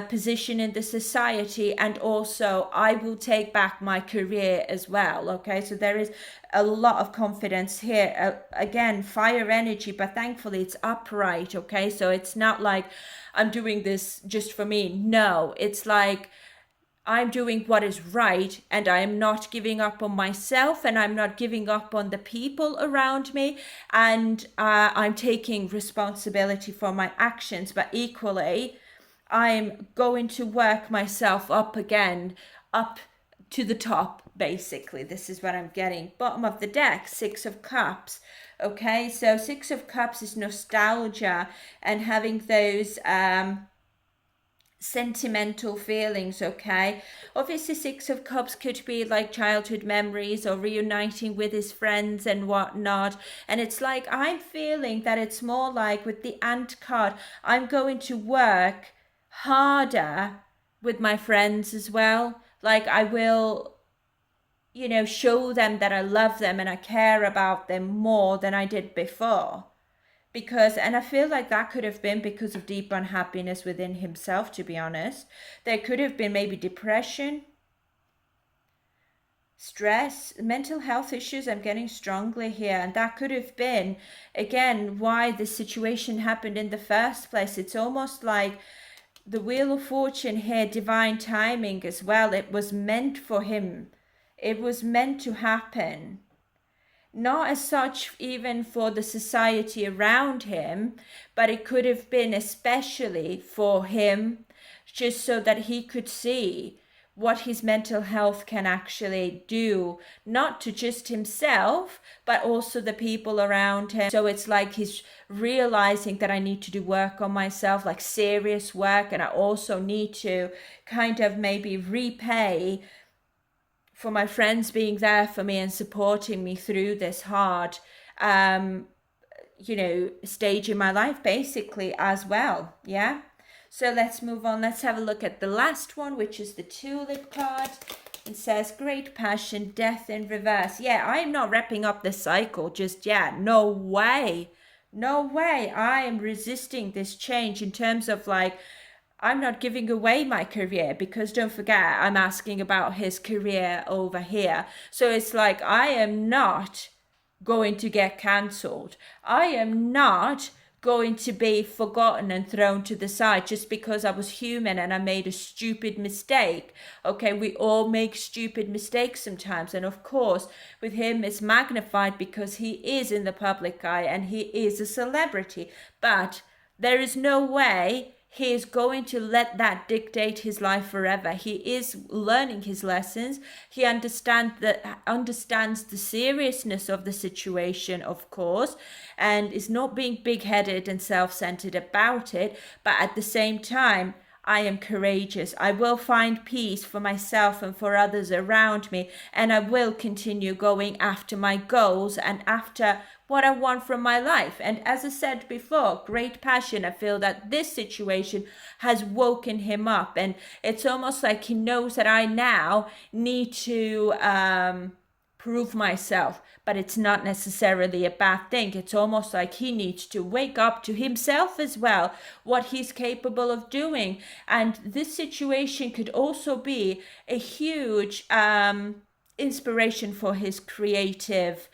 position in the society, and also I will take back my career as well. Okay, so there is a lot of confidence here. Again, fire energy, but thankfully it's upright. Okay, so it's not like I'm doing this just for me. No, it's like I'm doing what is right, and I am not giving up on myself, and I'm not giving up on the people around me, and I'm taking responsibility for my actions. But equally, I'm going to work myself up again, up to the top, basically. This is what I'm getting. Bottom of the deck, Six of Cups. Okay, so Six of Cups is nostalgia and having those sentimental feelings. Okay, obviously Six of Cups could be like childhood memories or reuniting with his friends and whatnot. And it's like I'm feeling that it's more like with the Ant card, I'm going to work harder with my friends as well. Like I will, you know, show them that I love them and I care about them more than I did before. Because, and I feel like that could have been because of deep unhappiness within himself, to be honest. There could have been maybe depression, stress, mental health issues. I'm getting strongly here, and that could have been again why the situation happened in the first place. It's almost like the Wheel of Fortune here, divine timing as well. It was meant for him, it was meant to happen. Not as such even for the society around him, but it could have been especially for him, just so that he could see what his mental health can actually do, not to just himself, but also the people around him. So it's like he's realizing that I need to do work on myself, like serious work, and I also need to kind of maybe repay for my friends being there for me and supporting me through this hard stage in my life, basically, as well. Yeah, so let's move on. Let's have a look at the last one, which is the Tulip card. It says great passion, death in reverse. Yeah, I'm not wrapping up the cycle just yet. No way, no way. I am resisting this change in terms of like I'm not giving away my career, because don't forget, I'm asking about his career over here. So it's like I am not going to get cancelled. I am not going to be forgotten and thrown to the side just because I was human and I made a stupid mistake. Okay, we all make stupid mistakes sometimes. And of course, with him, it's magnified because he is in the public eye and he is a celebrity. But there is no way he is going to let that dictate his life forever. He is learning his lessons. He understands the seriousness of the situation, of course, and is not being big-headed and self-centered about it, but at the same time, I am courageous. I will find peace for myself and for others around me, and I will continue going after my goals and after what I want from my life. And as I said before, great passion. I feel that this situation has woken him up, and it's almost like he knows that I now need to prove myself, but it's not necessarily a bad thing. It's almost like he needs to wake up to himself as well, what he's capable of doing. And this situation could also be a huge inspiration for his creative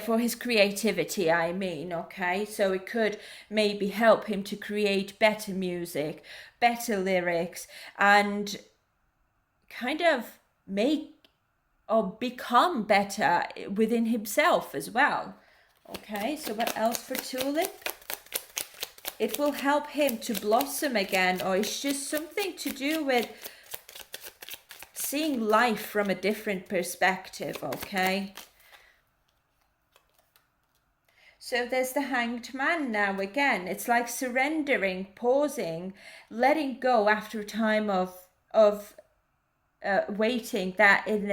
for his creativity, I mean, okay? So it could maybe help him to create better music, better lyrics, and kind of make or become better within himself as well. Okay, so what else for Tulip? It will help him to blossom again, or it's just something to do with seeing life from a different perspective, okay? So there's the Hanged Man now again. It's like surrendering, pausing, letting go after a time of waiting that in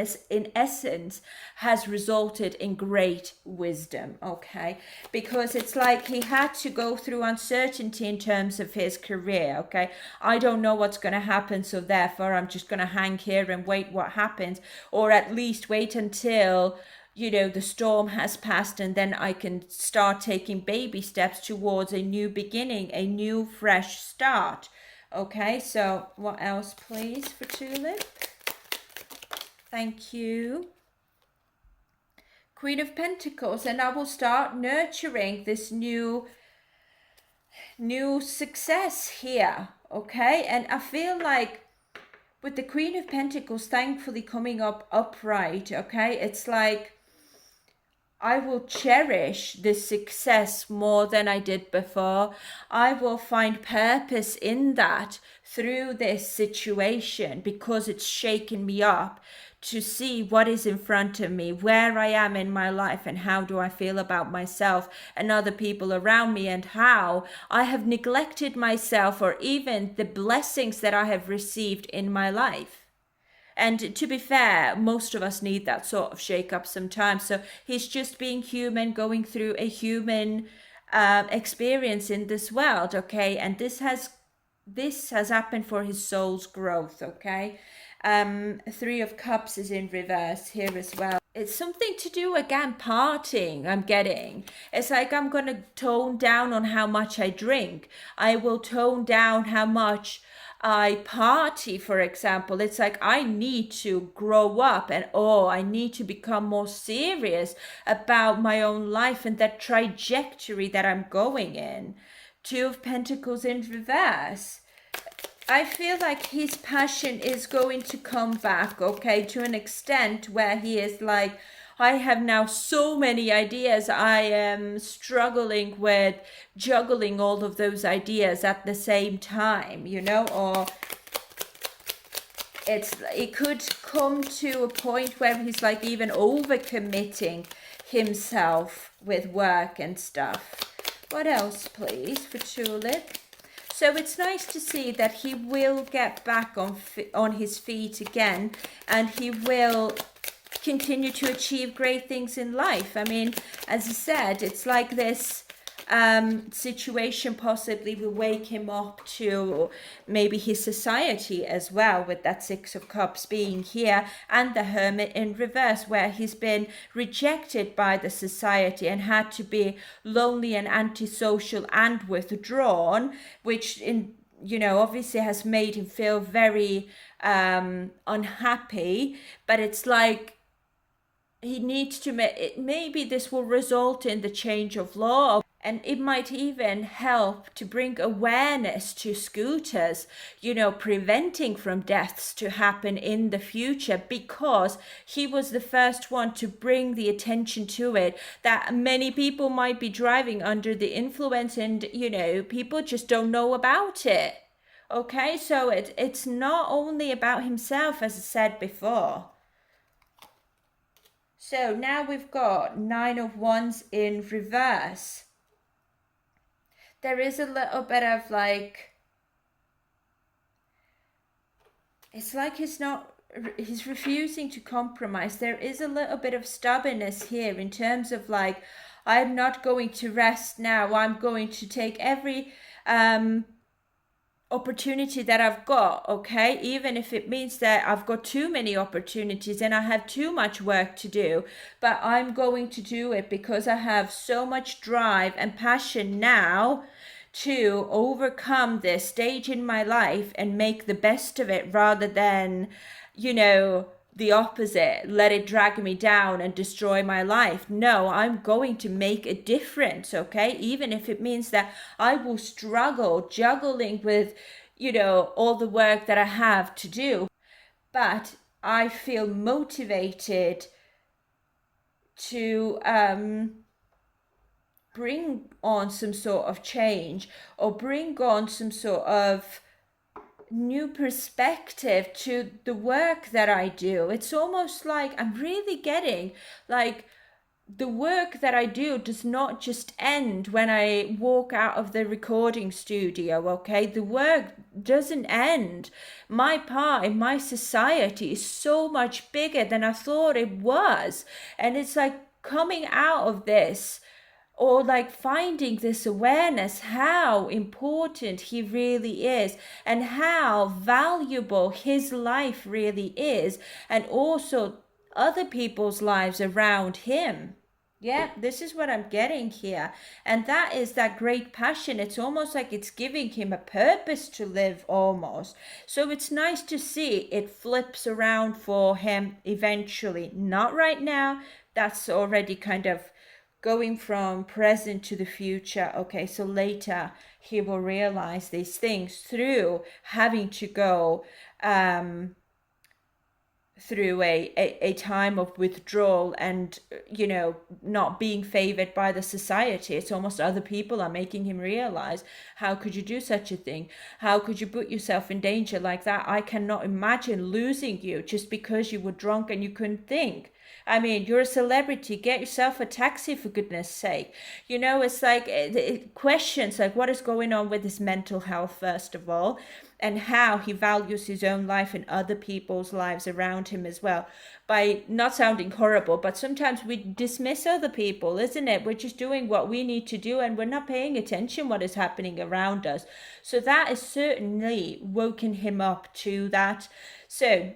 essence has resulted in great wisdom, okay? Because it's like he had to go through uncertainty in terms of his career, okay? I don't know what's going to happen, so therefore I'm just going to hang here and wait what happens, or at least wait until the storm has passed, and then I can start taking baby steps towards a new beginning, a new fresh start. Okay, so what else please for Tulip? Thank you. Queen of Pentacles, and I will start nurturing this new success here, okay? And I feel like with the Queen of Pentacles thankfully coming up upright, okay, it's like I will cherish this success more than I did before. I will find purpose in that through this situation because it's shaken me up to see what is in front of me, where I am in my life, and how do I feel about myself and other people around me, and how I have neglected myself or even the blessings that I have received in my life. And to be fair, most of us need that sort of shake up sometimes. So he's just being human, going through a human experience in this world, okay? And this has happened for his soul's growth, okay? Three of Cups is in reverse here as well. It's something to do, again, partying, I'm getting. It's like I'm going to tone down on how much I drink. I will tone down how much I party, for example. It's like I need to grow up, and I need to become more serious about my own life and that trajectory that I'm going in. Two of Pentacles in reverse. I feel like his passion is going to come back, okay, to an extent where he is like, I have now so many ideas. I am struggling with juggling all of those ideas at the same time, or it could come to a point where he's like even overcommitting himself with work and stuff. What else, please, for Tulip? So it's nice to see that he will get back on his feet again, and he will continue to achieve great things in life. I mean, as I said, it's like this situation possibly will wake him up to maybe his society as well, with that Six of Cups being here and the Hermit in reverse, where he's been rejected by the society and had to be lonely and antisocial and withdrawn, which obviously has made him feel very unhappy. But it's like he needs to maybe this will result in the change of law, And it might even help to bring awareness to scooters, preventing from deaths to happen in the future, because he was the first one to bring the attention to it, that many people might be driving under the influence, and people just don't know about it. Okay, so it's not only about himself, as I said before. So now we've got 9 of Wands in reverse. There is a little bit of like, it's like he's refusing to compromise. There is a little bit of stubbornness here in terms of like, I'm not going to rest now. I'm going to take every opportunity that I've got, okay, even if it means that I've got too many opportunities and I have too much work to do, but I'm going to do it because I have so much drive and passion now to overcome this stage in my life and make the best of it, rather than the opposite, let it drag me down and destroy my life. No, I'm going to make a difference, okay? Even if it means that I will struggle juggling with, all the work that I have to do. But I feel motivated to bring on some sort of change, or bring on some sort of new perspective to the work that I do. It's almost like I'm really getting like the work that I do does not just end when I walk out of the recording studio, okay? The work doesn't end. My part in my society is so much bigger than I thought it was. And it's like coming out of this, or like finding this awareness, how important he really is and how valuable his life really is, and also other people's lives around him. Yeah, this is what I'm getting here. And that is that great passion. It's almost like it's giving him a purpose to live almost. So it's nice to see it flips around for him eventually. Not right now. That's already kind of going from present to the future. Okay, so later he will realize these things through having to go through a time of withdrawal and not being favored by the society. It's almost other people are making him realize, how could you do such a thing? How could you put yourself in danger like that? I cannot imagine losing you just because you were drunk and you couldn't think. I mean, you're a celebrity. Get yourself a taxi, for goodness sake. It's like it questions like what is going on with his mental health, first of all, and how he values his own life and other people's lives around him as well. By not sounding horrible, but sometimes we dismiss other people, isn't it? We're just doing what we need to do and we're not paying attention what is happening around us. So that has certainly woken him up to that. So,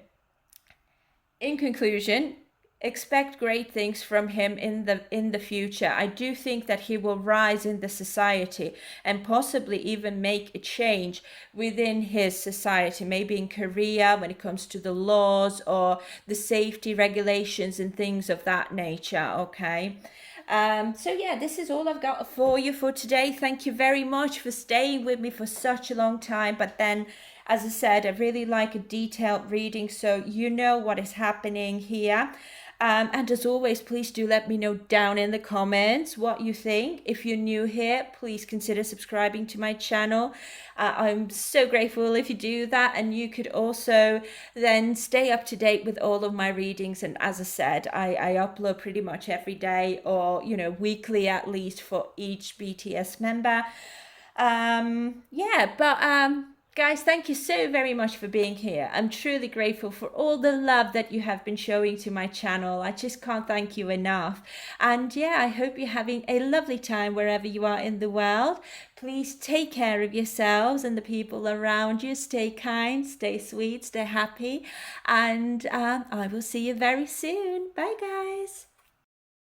in conclusion, expect great things from him in the future. I do think that he will rise in the society and possibly even make a change within his society, maybe in Korea when it comes to the laws or the safety regulations and things of that nature, okay? So yeah, this is all I've got for you for today. Thank you very much for staying with me for such a long time. But then, as I said, I really like a detailed reading, so you know what is happening here. And as always, please do let me know down in the comments what you think. If you're new here, please consider subscribing to my channel. I'm so grateful if you do that, and you could also then stay up to date with all of my readings. And as I said, I upload pretty much every day, or weekly at least, for each BTS member. Guys, thank you so very much for being here. I'm truly grateful for all the love that you have been showing to my channel. I just can't thank you enough. And yeah, I hope you're having a lovely time wherever you are in the world. Please take care of yourselves and the people around you. Stay kind, stay sweet, stay happy. And I will see you very soon. Bye, guys.